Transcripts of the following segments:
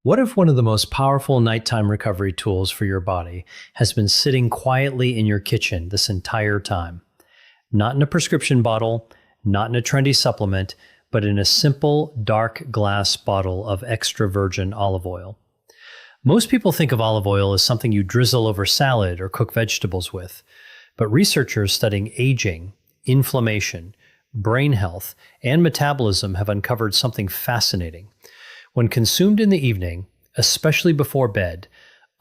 What if one of the most powerful nighttime recovery tools for your body has been sitting quietly in your kitchen this entire time? Not in a prescription bottle, not in a trendy supplement, but in a simple, dark glass bottle of extra virgin olive oil. Most people think of olive oil as something you drizzle over salad or cook vegetables with, but researchers studying aging, inflammation, brain health, and metabolism have uncovered something fascinating. When consumed in the evening, especially before bed,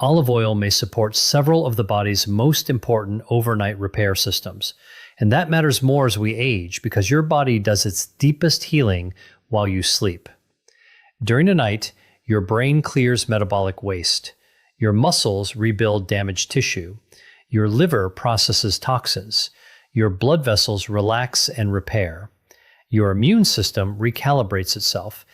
olive oil may support several of the body's most important overnight repair systems. And that matters more as we age because your body does its deepest healing while you sleep. During the night, your brain clears metabolic waste. Your muscles rebuild damaged tissue. Your liver processes toxins. Your blood vessels relax and repair. Your immune system recalibrates itself.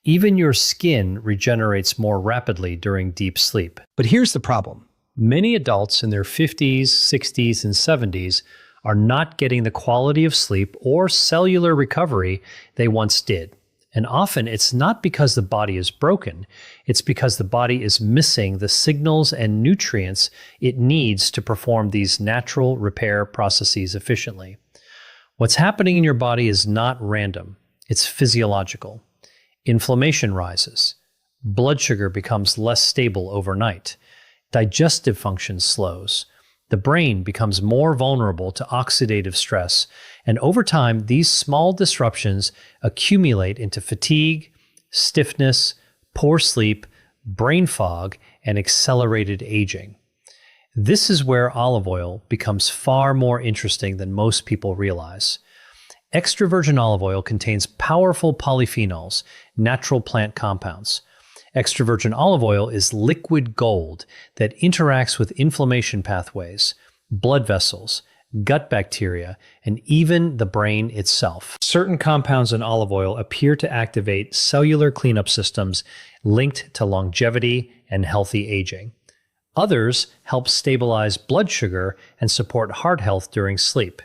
Even your skin regenerates more rapidly during deep sleep. But here's the problem. Many adults in their 50s, 60s, and 70s are not getting the quality of sleep or cellular recovery they once did. And often it's not because the body is broken, it's because the body is missing the signals and nutrients it needs to perform these natural repair processes efficiently. What's happening in your body is not random, it's physiological. Inflammation rises. Blood sugar becomes less stable overnight. Digestive function slows. The brain becomes more vulnerable to oxidative stress. And over time, these small disruptions accumulate into fatigue, stiffness, poor sleep, brain fog, and accelerated aging. This is where olive oil becomes far more interesting than most people realize. Extra virgin olive oil contains powerful polyphenols, natural plant compounds. Extra virgin olive oil is liquid gold that interacts with inflammation pathways, blood vessels, gut bacteria, and even the brain itself. Certain compounds in olive oil appear to activate cellular cleanup systems linked to longevity and healthy aging. Others help stabilize blood sugar and support heart health during sleep.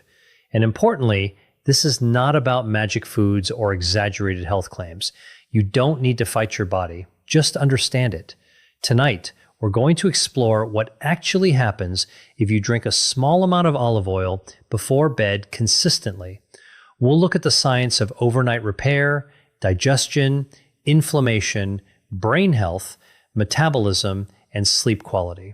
And importantly, this is not about magic foods or exaggerated health claims. You don't need to fight your body. Just understand it. Tonight, we're going to explore what actually happens if you drink a small amount of olive oil before bed consistently. We'll look at the science of overnight repair, digestion, inflammation, brain health, metabolism, and sleep quality.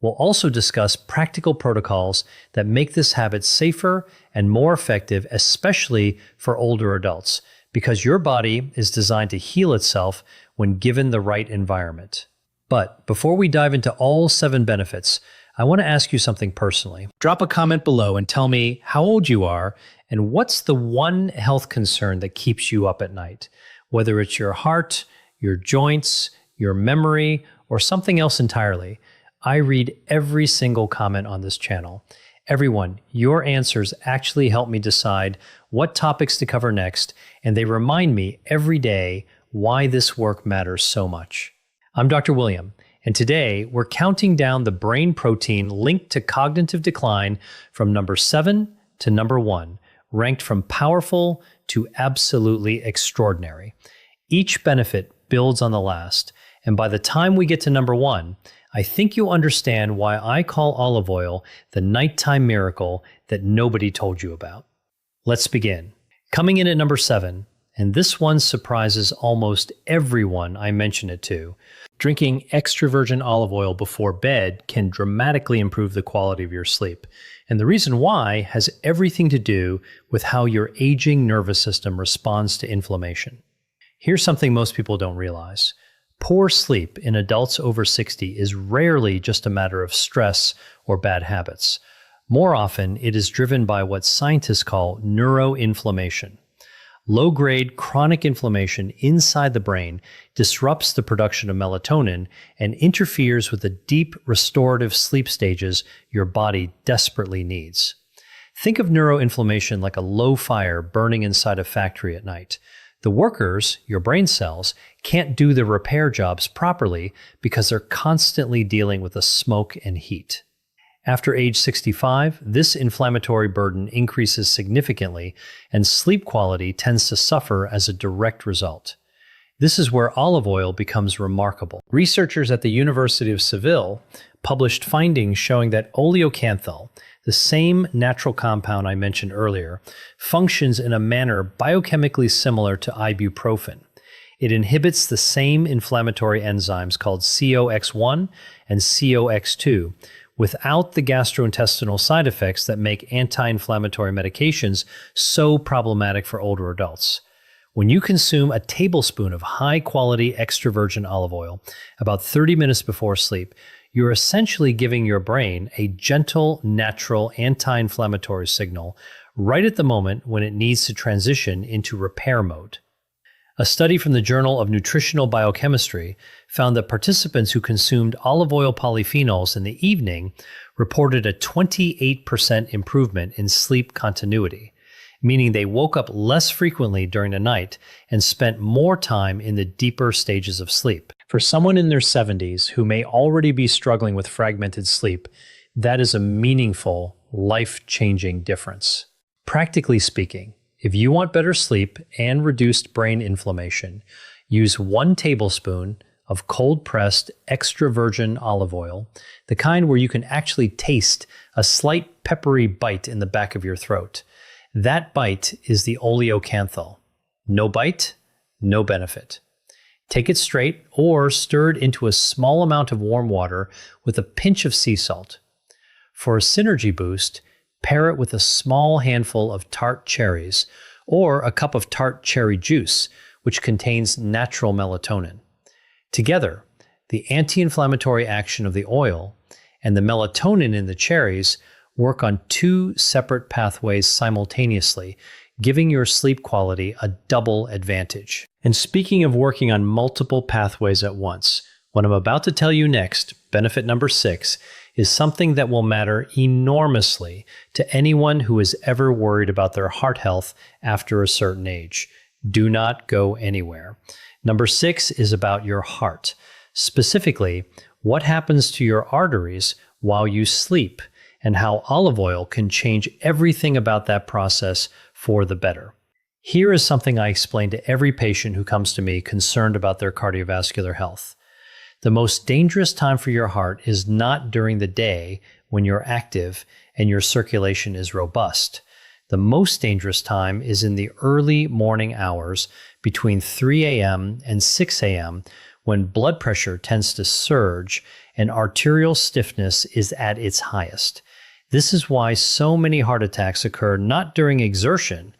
We'll also discuss practical protocols that make this habit safer and more effective, especially for older adults, because your body is designed to heal itself when given the right environment. But before we dive into all 7 benefits, I want to ask you something personally. Drop a comment below and tell me how old you are and what's the one health concern that keeps you up at night, whether it's your heart, your joints, your memory, or something else entirely. I read every single comment on this channel. Everyone, your answers actually help me decide what topics to cover next, and they remind me every day why this work matters so much. I'm Dr. William, and today we're counting down the brain protein linked to cognitive decline from number 7 to number 1, ranked from powerful to absolutely extraordinary. Each benefit builds on the last, and by the time we get to number 1, I think you'll understand why I call olive oil the nighttime miracle that nobody told you about. Let's begin. Coming in at number 7, and this one surprises almost everyone I mention it to, drinking extra virgin olive oil before bed can dramatically improve the quality of your sleep. And the reason why has everything to do with how your aging nervous system responds to inflammation. Here's something most people don't realize. Poor sleep in adults over 60 is rarely just a matter of stress or bad habits. More often, it is driven by what scientists call neuroinflammation. Low-grade chronic inflammation inside the brain disrupts the production of melatonin and interferes with the deep restorative sleep stages your body desperately needs. Think of neuroinflammation like a low fire burning inside a factory at night. The workers, your brain cells, can't do the repair jobs properly because they're constantly dealing with the smoke and heat. After age 65, this inflammatory burden increases significantly, and sleep quality tends to suffer as a direct result. This is where olive oil becomes remarkable. Researchers at the University of Seville published findings showing that oleocanthal, the same natural compound I mentioned earlier, functions in a manner biochemically similar to ibuprofen. It inhibits the same inflammatory enzymes called COX1 and COX2 without the gastrointestinal side effects that make anti-inflammatory medications so problematic for older adults. When you consume a tablespoon of high-quality extra virgin olive oil about 30 minutes before sleep, you're essentially giving your brain a gentle, natural anti-inflammatory signal right at the moment when it needs to transition into repair mode. A study from the Journal of Nutritional Biochemistry found that participants who consumed olive oil polyphenols in the evening reported a 28% improvement in sleep continuity, meaning they woke up less frequently during the night and spent more time in the deeper stages of sleep. For someone in their 70s who may already be struggling with fragmented sleep, that is a meaningful, life-changing difference. Practically speaking, if you want better sleep and reduced brain inflammation, use 1 tablespoon of cold-pressed extra virgin olive oil, the kind where you can actually taste a slight peppery bite in the back of your throat. That bite is the oleocanthal. No bite, no benefit. Take it straight or stir it into a small amount of warm water with a pinch of sea salt. For a synergy boost, pair it with a small handful of tart cherries or a cup of tart cherry juice, which contains natural melatonin. Together, the anti-inflammatory action of the oil and the melatonin in the cherries work on 2 separate pathways simultaneously, giving your sleep quality a double advantage. And speaking of working on multiple pathways at once, what I'm about to tell you next, benefit number 6, is something that will matter enormously to anyone who is ever worried about their heart health after a certain age. Do not go anywhere. Number 6 is about your heart. Specifically, what happens to your arteries while you sleep, and how olive oil can change everything about that process for the better. Here is something I explain to every patient who comes to me concerned about their cardiovascular health. The most dangerous time for your heart is not during the day when you're active and your circulation is robust. The most dangerous time is in the early morning hours between 3 a.m. and 6 a.m. when blood pressure tends to surge and arterial stiffness is at its highest. This is why so many heart attacks occur not during exertion,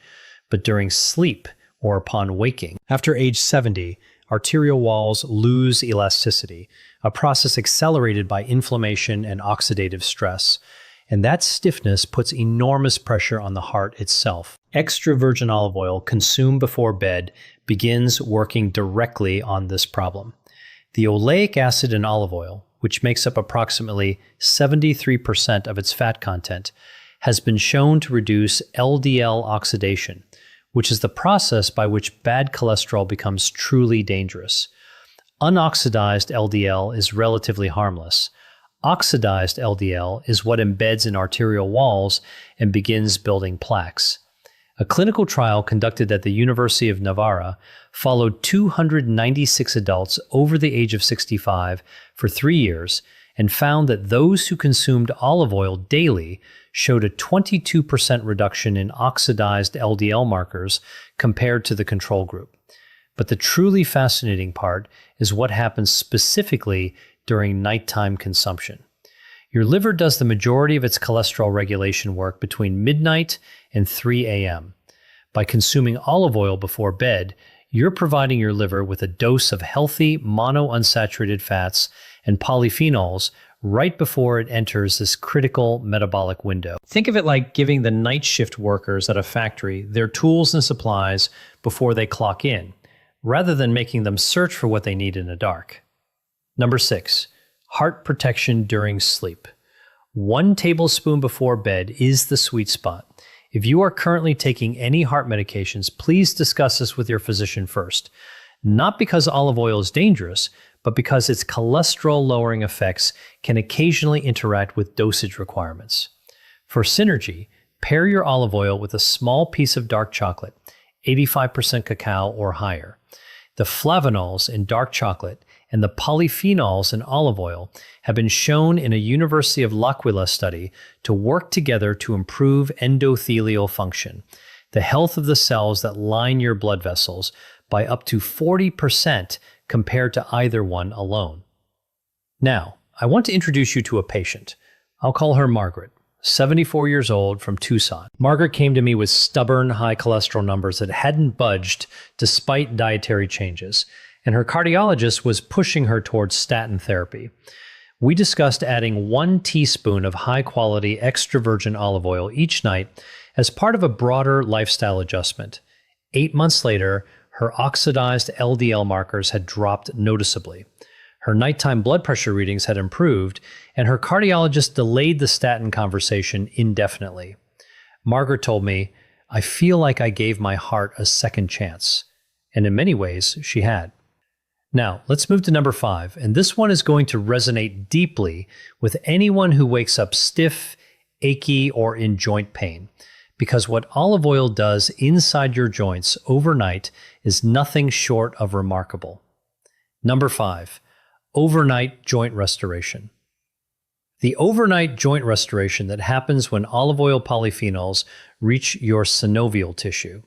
but during sleep or upon waking. After age 70, arterial walls lose elasticity, a process accelerated by inflammation and oxidative stress. And that stiffness puts enormous pressure on the heart itself. Extra virgin olive oil consumed before bed begins working directly on this problem. The oleic acid in olive oil, which makes up approximately 73% of its fat content, has been shown to reduce LDL oxidation, which is the process by which bad cholesterol becomes truly dangerous. Unoxidized LDL is relatively harmless. Oxidized LDL is what embeds in arterial walls and begins building plaques. A clinical trial conducted at the University of Navarra followed 296 adults over the age of 65 for 3 years and found that those who consumed olive oil daily showed a 22% reduction in oxidized LDL markers compared to the control group. But the truly fascinating part is what happens specifically during nighttime consumption. Your liver does the majority of its cholesterol regulation work between midnight and 3 a.m. By consuming olive oil before bed, you're providing your liver with a dose of healthy monounsaturated fats and polyphenols right before it enters this critical metabolic window. Think of it like giving the night shift workers at a factory their tools and supplies before they clock in, rather than making them search for what they need in the dark. Number 6, heart protection during sleep. 1 tablespoon before bed is the sweet spot. If you are currently taking any heart medications, please discuss this with your physician first. Not because olive oil is dangerous, but because its cholesterol-lowering effects can occasionally interact with dosage requirements. For synergy, pair your olive oil with a small piece of dark chocolate, 85% cacao or higher. The flavonols in dark chocolate and the polyphenols in olive oil have been shown in a University of L'Aquila study to work together to improve endothelial function, the health of the cells that line your blood vessels, by up to 40% compared to either one alone. Now, I want to introduce you to a patient. I'll call her Margaret, 74 years old, from Tucson. Margaret came to me with stubborn high cholesterol numbers that hadn't budged despite dietary changes, and her cardiologist was pushing her towards statin therapy. We discussed adding 1 teaspoon of high-quality extra virgin olive oil each night as part of a broader lifestyle adjustment. 8 months later, her oxidized LDL markers had dropped noticeably. Her nighttime blood pressure readings had improved, and her cardiologist delayed the statin conversation indefinitely. Margaret told me, "I feel like I gave my heart a second chance." And in many ways, she had. Now, let's move to number 5, and this one is going to resonate deeply with anyone who wakes up stiff, achy, or in joint pain, because what olive oil does inside your joints overnight is nothing short of remarkable. Number 5, overnight joint restoration. The overnight joint restoration that happens when olive oil polyphenols reach your synovial tissue.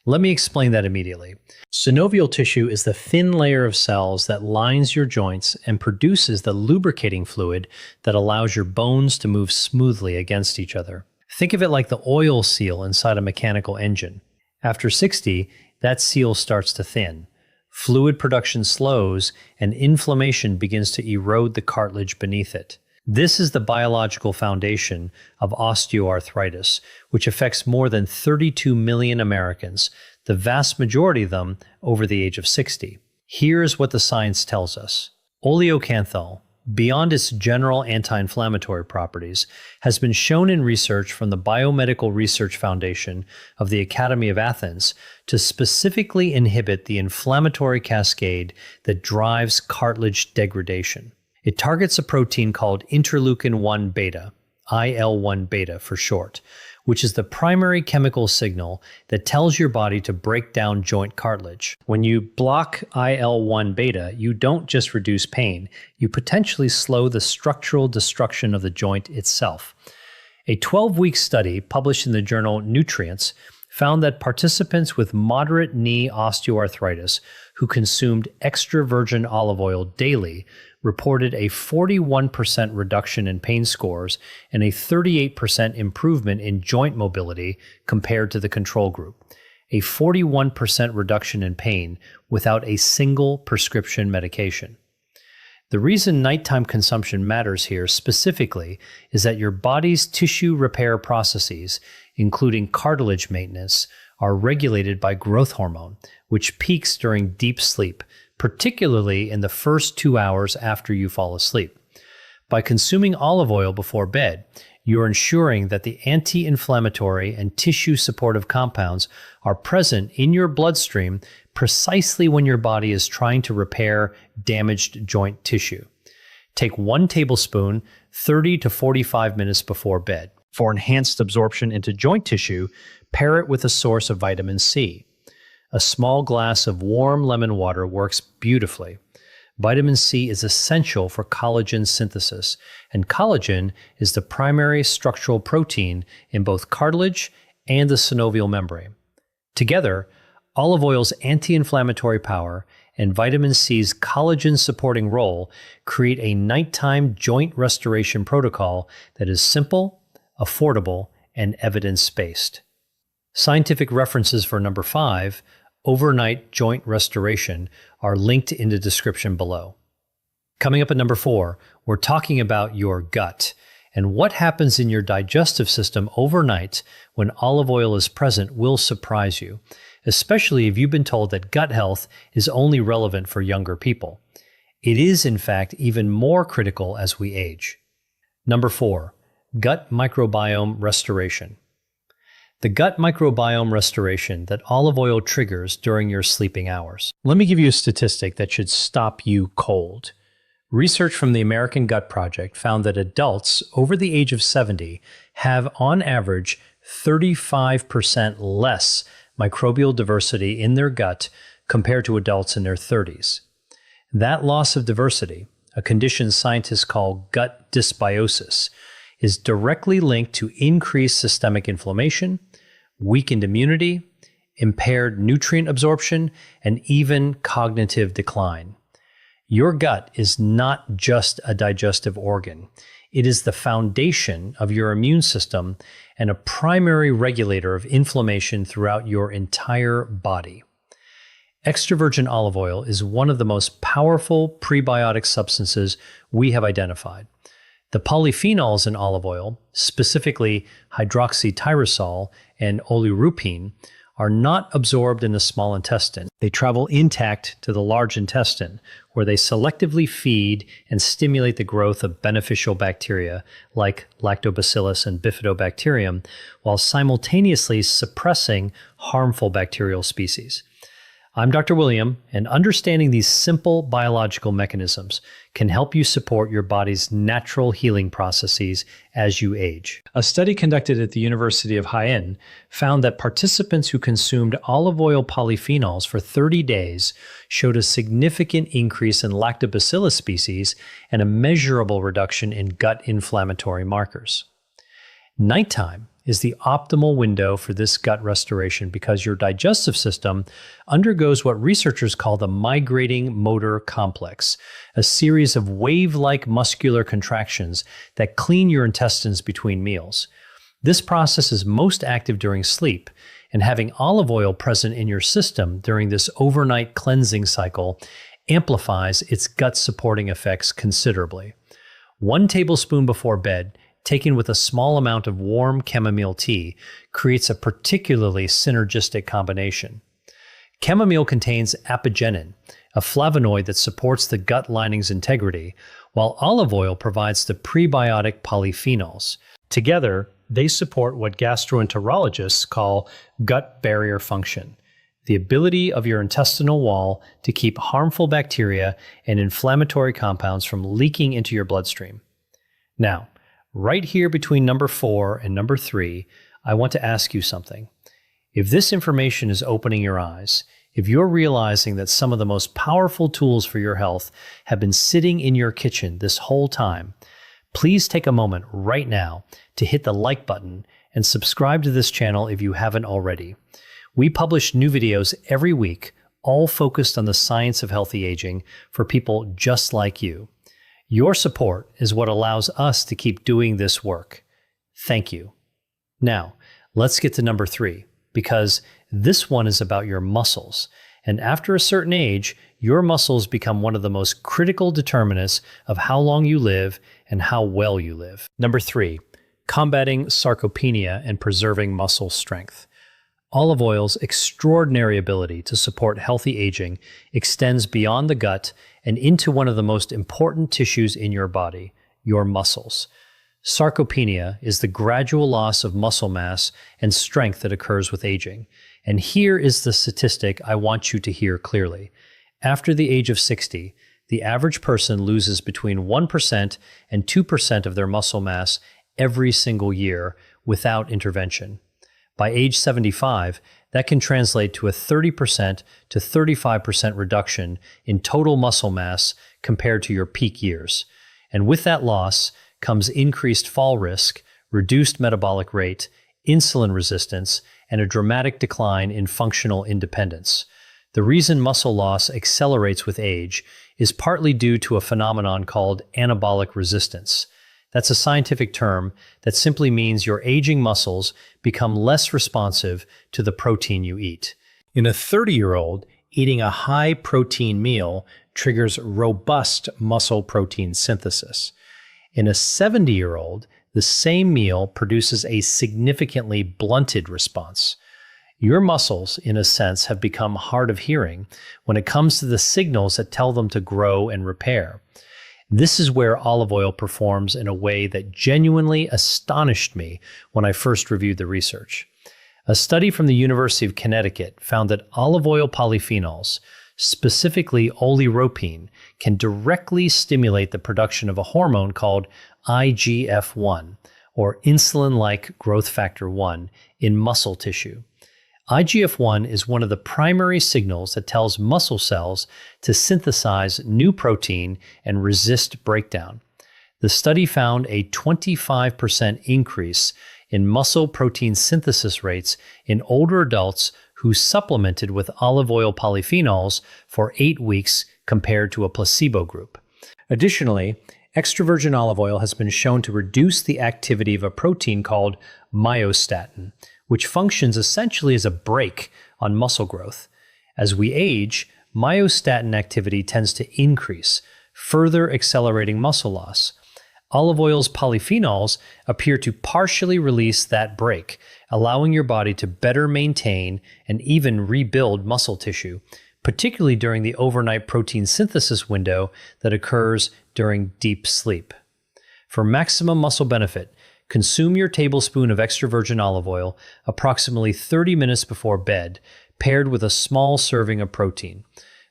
Let me explain that immediately. Synovial tissue is the thin layer of cells that lines your joints and produces the lubricating fluid that allows your bones to move smoothly against each other. Think of it like the oil seal inside a mechanical engine. After 60, that seal starts to thin. Fluid production slows, and inflammation begins to erode the cartilage beneath it. This is the biological foundation of osteoarthritis, which affects more than 32 million Americans, the vast majority of them over the age of 60. Here's what the science tells us. Oleocanthal, beyond its general anti-inflammatory properties, has been shown in research from the Biomedical Research Foundation of the Academy of Athens to specifically inhibit the inflammatory cascade that drives cartilage degradation. It targets a protein called interleukin-1 beta, IL-1 beta for short, which is the primary chemical signal that tells your body to break down joint cartilage. When you block IL-1 beta, you don't just reduce pain, you potentially slow the structural destruction of the joint itself. A 12-week study published in the journal Nutrients found that participants with moderate knee osteoarthritis who consumed extra virgin olive oil daily reported a 41% reduction in pain scores and a 38% improvement in joint mobility compared to the control group. A 41% reduction in pain without a single prescription medication. The reason nighttime consumption matters here specifically is that your body's tissue repair processes, including cartilage maintenance, are regulated by growth hormone, which peaks during deep sleep, particularly in the first 2 hours after you fall asleep. By consuming olive oil before bed, you're ensuring that the anti-inflammatory and tissue-supportive compounds are present in your bloodstream precisely when your body is trying to repair damaged joint tissue. Take 1 tablespoon 30 to 45 minutes before bed. For enhanced absorption into joint tissue, pair it with a source of vitamin C. A small glass of warm lemon water works beautifully. Vitamin C is essential for collagen synthesis, and collagen is the primary structural protein in both cartilage and the synovial membrane. Together, olive oil's anti-inflammatory power and vitamin C's collagen-supporting role create a nighttime joint restoration protocol that is simple, affordable, and evidence-based. Scientific references for number 5, overnight joint restoration, are linked in the description below. Coming up at number 4, we're talking about your gut and what happens in your digestive system overnight when olive oil is present will surprise you, especially if you've been told that gut health is only relevant for younger people. It is, in fact, even more critical as we age. Number 4, gut microbiome restoration. The gut microbiome restoration that olive oil triggers during your sleeping hours. Let me give you a statistic that should stop you cold. Research from the American Gut Project found that adults over the age of 70 have, on average, 35% less microbial diversity in their gut compared to adults in their 30s. That loss of diversity, a condition scientists call gut dysbiosis, is directly linked to increased systemic inflammation, weakened immunity, impaired nutrient absorption, and even cognitive decline. Your gut is not just a digestive organ. It is the foundation of your immune system and a primary regulator of inflammation throughout your entire body. Extra virgin olive oil is one of the most powerful prebiotic substances we have identified. The polyphenols in olive oil, specifically hydroxytyrosol and oleuropein, are not absorbed in the small intestine. They travel intact to the large intestine, where they selectively feed and stimulate the growth of beneficial bacteria like lactobacillus and bifidobacterium, while simultaneously suppressing harmful bacterial species. I'm Dr. William, and understanding these simple biological mechanisms can help you support your body's natural healing processes as you age. A study conducted at the University of Haiyan found that participants who consumed olive oil polyphenols for 30 days showed a significant increase in lactobacillus species and a measurable reduction in gut inflammatory markers. Nighttime is the optimal window for this gut restoration because your digestive system undergoes what researchers call the migrating motor complex, a series of wave-like muscular contractions that clean your intestines between meals. This process is most active during sleep, and having olive oil present in your system during this overnight cleansing cycle amplifies its gut-supporting effects considerably. 1 tablespoon before bed, taken with a small amount of warm chamomile tea, creates a particularly synergistic combination. Chamomile contains apigenin, a flavonoid that supports the gut lining's integrity, while olive oil provides the prebiotic polyphenols. Together, they support what gastroenterologists call gut barrier function, the ability of your intestinal wall to keep harmful bacteria and inflammatory compounds from leaking into your bloodstream. Now, right here between number 4 and number 3, I want to ask you something. If this information is opening your eyes, if you're realizing that some of the most powerful tools for your health have been sitting in your kitchen this whole time, please take a moment right now to hit the like button and subscribe to this channel if you haven't already. We publish new videos every week, all focused on the science of healthy aging for people just like you. Your support is what allows us to keep doing this work. Thank you. Now, let's get to number 3, because this one is about your muscles. And after a certain age, your muscles become one of the most critical determinants of how long you live and how well you live. Number 3, combating sarcopenia and preserving muscle strength. Olive oil's extraordinary ability to support healthy aging extends beyond the gut and into one of the most important tissues in your body, your muscles. Sarcopenia is the gradual loss of muscle mass and strength that occurs with aging. And here is the statistic I want you to hear clearly. After the age of 60, the average person loses between 1% and 2% of their muscle mass every single year without intervention. By age 75, that can translate to a 30% to 35% reduction in total muscle mass compared to your peak years. And with that loss comes increased fall risk, reduced metabolic rate, insulin resistance, and a dramatic decline in functional independence. The reason muscle loss accelerates with age is partly due to a phenomenon called anabolic resistance. That's a scientific term that simply means your aging muscles become less responsive to the protein you eat. In a 30-year-old, eating a high-protein meal triggers robust muscle protein synthesis. In a 70-year-old, the same meal produces a significantly blunted response. Your muscles, in a sense, have become hard of hearing when it comes to the signals that tell them to grow and repair. This is where olive oil performs in a way that genuinely astonished me when I first reviewed the research. A study from the University of Connecticut found that olive oil polyphenols, specifically oleuropein, can directly stimulate the production of a hormone called IGF-1, or insulin-like growth factor 1, in muscle tissue. IGF-1 is one of the primary signals that tells muscle cells to synthesize new protein and resist breakdown. The study found a 25% increase in muscle protein synthesis rates in older adults who supplemented with olive oil polyphenols for 8 weeks compared to a placebo group. Additionally, extra virgin olive oil has been shown to reduce the activity of a protein called myostatin, which functions essentially as a brake on muscle growth. As we age, myostatin activity tends to increase, further accelerating muscle loss. Olive oil's polyphenols appear to partially release that brake, allowing your body to better maintain and even rebuild muscle tissue, particularly during the overnight protein synthesis window that occurs during deep sleep. For maximum muscle benefit, consume your tablespoon of extra virgin olive oil approximately 30 minutes before bed, paired with a small serving of protein.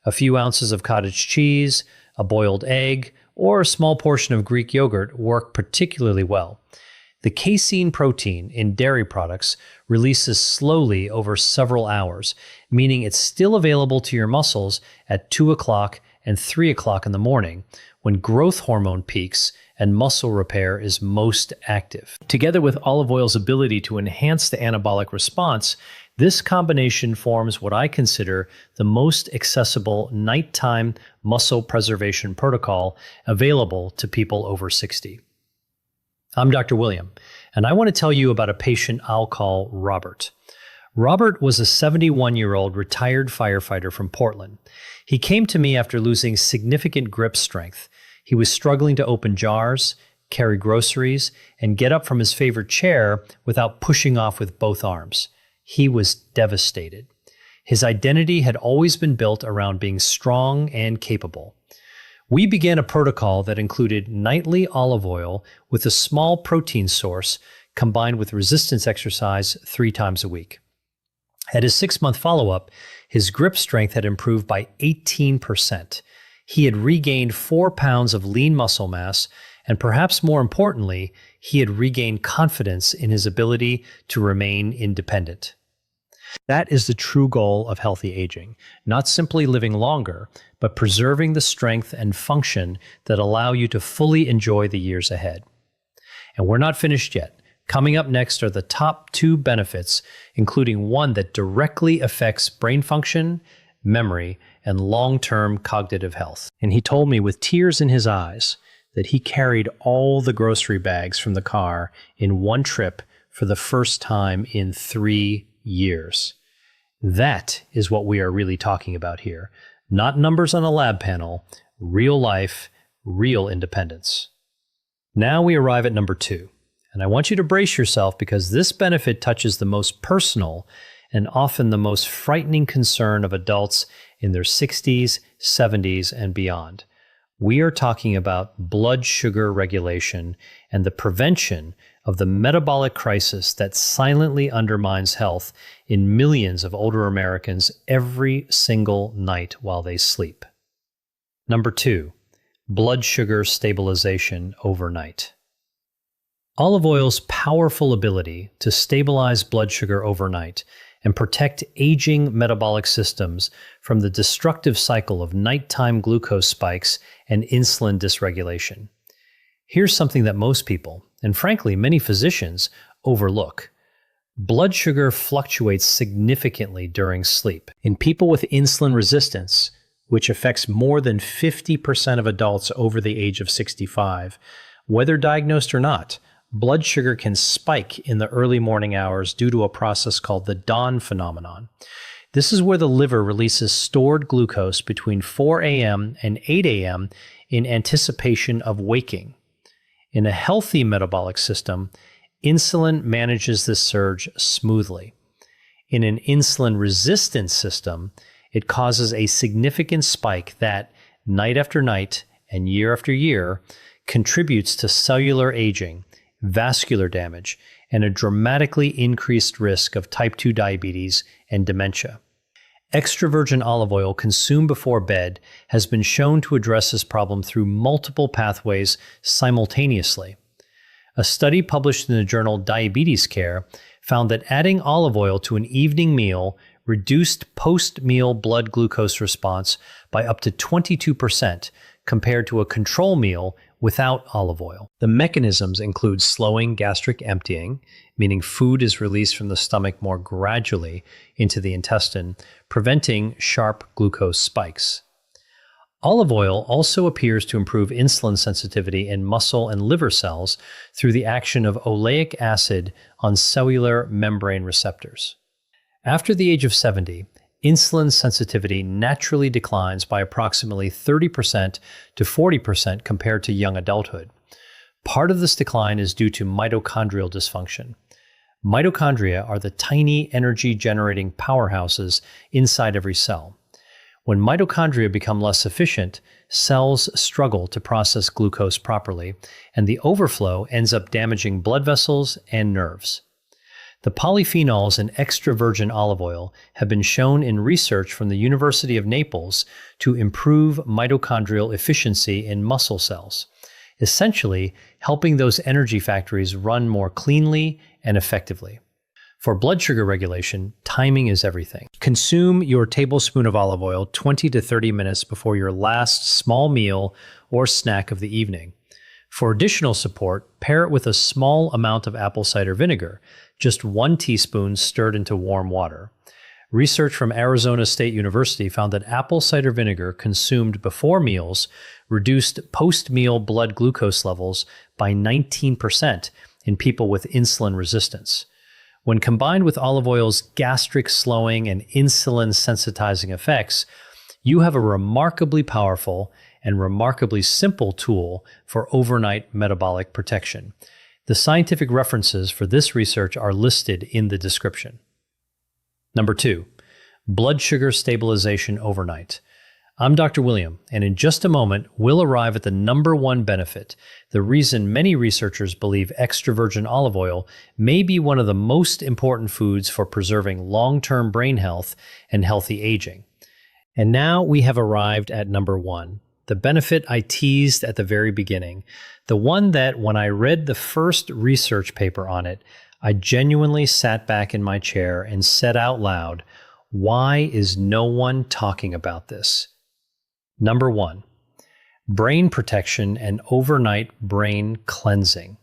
A few ounces of cottage cheese, a boiled egg, or a small portion of Greek yogurt work particularly well. The casein protein in dairy products releases slowly over several hours, meaning it's still available to your muscles at 2 o'clock and 3 o'clock in the morning, when growth hormone peaks and muscle repair is most active. Together with olive oil's ability to enhance the anabolic response, this combination forms what I consider the most accessible nighttime muscle preservation protocol available to people over 60. I'm Dr. William, and I want to tell you about a patient I'll call Robert. Robert was a 71-year-old retired firefighter from Portland. He came to me after losing significant grip strength. He was struggling to open jars, carry groceries, and get up from his favorite chair without pushing off with both arms. He was devastated. His identity had always been built around being strong and capable. We began a protocol that included nightly olive oil with a small protein source combined with resistance exercise 3 times a week. At his 6-month follow-up, his grip strength had improved by 18%. He had regained 4 pounds of lean muscle mass, and perhaps more importantly, he had regained confidence in his ability to remain independent. That is the true goal of healthy aging, not simply living longer, but preserving the strength and function that allow you to fully enjoy the years ahead. And we're not finished yet. Coming up next are the top 2 benefits, including one that directly affects brain function, memory, and long-term cognitive health. And he told me with tears in his eyes that he carried all the grocery bags from the car in one trip for the first time in 3 years. That is what we are really talking about here. Not numbers on a lab panel, real life, real independence. Now we arrive at number 2, and I want you to brace yourself because this benefit touches the most personal and often the most frightening concern of adults in their 60s, 70s, and beyond. We are talking about blood sugar regulation and the prevention of the metabolic crisis that silently undermines health in millions of older Americans every single night while they sleep. Number 2, blood sugar stabilization overnight. Olive oil's powerful ability to stabilize blood sugar overnight and protect aging metabolic systems from the destructive cycle of nighttime glucose spikes and insulin dysregulation. Here's something that most people, and frankly many physicians, overlook. Blood sugar fluctuates significantly during sleep. In people with insulin resistance, which affects more than 50% of adults over the age of 65, whether diagnosed or not, blood sugar can spike in the early morning hours due to a process called the dawn phenomenon. This is where the liver releases stored glucose between 4 a.m. and 8 a.m. in anticipation of waking. In a healthy metabolic system, insulin manages this surge smoothly. In an insulin-resistant system, it causes a significant spike that, night after night and year after year, contributes to cellular aging, vascular damage, and a dramatically increased risk of type 2 diabetes and dementia. Extra virgin olive oil consumed before bed has been shown to address this problem through multiple pathways simultaneously. A study published in the journal Diabetes Care found that adding olive oil to an evening meal reduced post-meal blood glucose response by up to 22% compared to a control meal without olive oil. The mechanisms include slowing gastric emptying, meaning food is released from the stomach more gradually into the intestine, preventing sharp glucose spikes. Olive oil also appears to improve insulin sensitivity in muscle and liver cells through the action of oleic acid on cellular membrane receptors. After the age of 70, insulin sensitivity naturally declines by approximately 30% to 40% compared to young adulthood. Part of this decline is due to mitochondrial dysfunction. Mitochondria are the tiny energy-generating powerhouses inside every cell. When mitochondria become less efficient, cells struggle to process glucose properly, and the overflow ends up damaging blood vessels and nerves. The polyphenols in extra virgin olive oil have been shown in research from the University of Naples to improve mitochondrial efficiency in muscle cells, essentially helping those energy factories run more cleanly and effectively. For blood sugar regulation, timing is everything. Consume your tablespoon of olive oil 20 to 30 minutes before your last small meal or snack of the evening. For additional support, pair it with a small amount of apple cider vinegar, just 1 teaspoon stirred into warm water. Research from Arizona State University found that apple cider vinegar consumed before meals reduced post-meal blood glucose levels by 19% in people with insulin resistance. When combined with olive oil's gastric slowing and insulin sensitizing effects, you have a remarkably powerful and remarkably simple tool for overnight metabolic protection. The scientific references for this research are listed in the description. Number 2, blood sugar stabilization overnight. I'm Dr. William, and in just a moment, we'll arrive at the number 1 benefit, the reason many researchers believe extra virgin olive oil may be one of the most important foods for preserving long-term brain health and healthy aging. And now we have arrived at number 1, the benefit I teased at the very beginning, the one that when I read the first research paper on it, I genuinely sat back in my chair and said out loud, why is no one talking about this? Number 1, brain protection and overnight brain cleansing.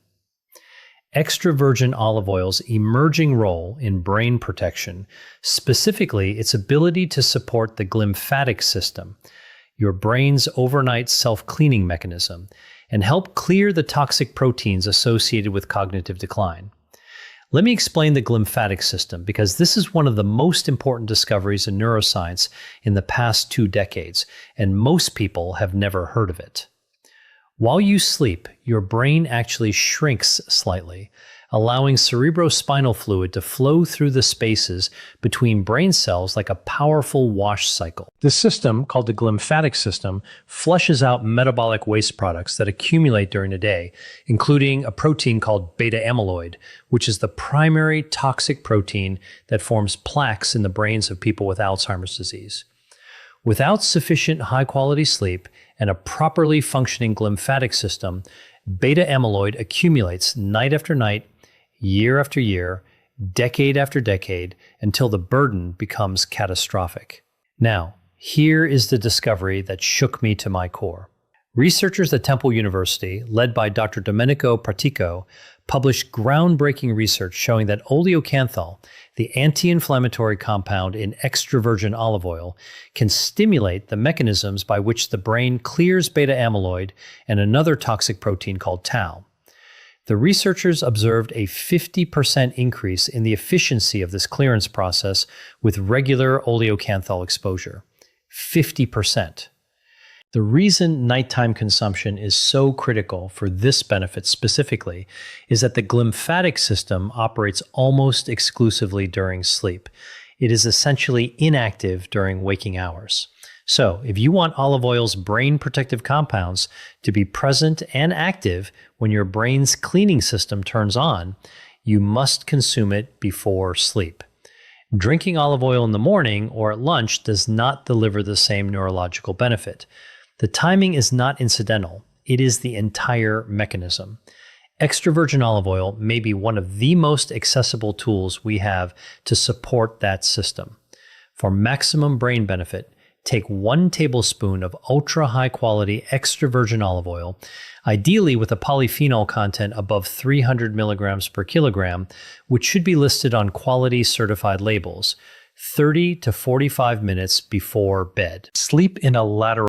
Extra virgin olive oil's emerging role in brain protection, specifically its ability to support the glymphatic system, your brain's overnight self-cleaning mechanism, and help clear the toxic proteins associated with cognitive decline. Let me explain the glymphatic system because this is one of the most important discoveries in neuroscience in the past 2 decades, and most people have never heard of it. While you sleep, your brain actually shrinks slightly, allowing cerebrospinal fluid to flow through the spaces between brain cells like a powerful wash cycle. This system, called the glymphatic system, flushes out metabolic waste products that accumulate during the day, including a protein called beta amyloid, which is the primary toxic protein that forms plaques in the brains of people with Alzheimer's disease. Without sufficient high-quality sleep and a properly functioning glymphatic system, beta amyloid accumulates night after night, year after year, decade after decade, until the burden becomes catastrophic. Now, here is the discovery that shook me to my core. Researchers at Temple University, led by Dr. Domenico Pratico, published groundbreaking research showing that oleocanthal, the anti-inflammatory compound in extra virgin olive oil, can stimulate the mechanisms by which the brain clears beta amyloid and another toxic protein called tau. The researchers observed a 50% increase in the efficiency of this clearance process with regular oleocanthal exposure. 50%. The reason nighttime consumption is so critical for this benefit specifically is that the glymphatic system operates almost exclusively during sleep. It is essentially inactive during waking hours. So, if you want olive oil's brain protective compounds to be present and active when your brain's cleaning system turns on, you must consume it before sleep. Drinking olive oil in the morning or at lunch does not deliver the same neurological benefit. The timing is not incidental, it is the entire mechanism. Extra virgin olive oil may be one of the most accessible tools we have to support that system. For maximum brain benefit, take 1 tablespoon of ultra high quality extra virgin olive oil, ideally with a polyphenol content above 300 milligrams per kilogram, which should be listed on quality certified labels, 30 to 45 minutes before bed. Sleep in a lateral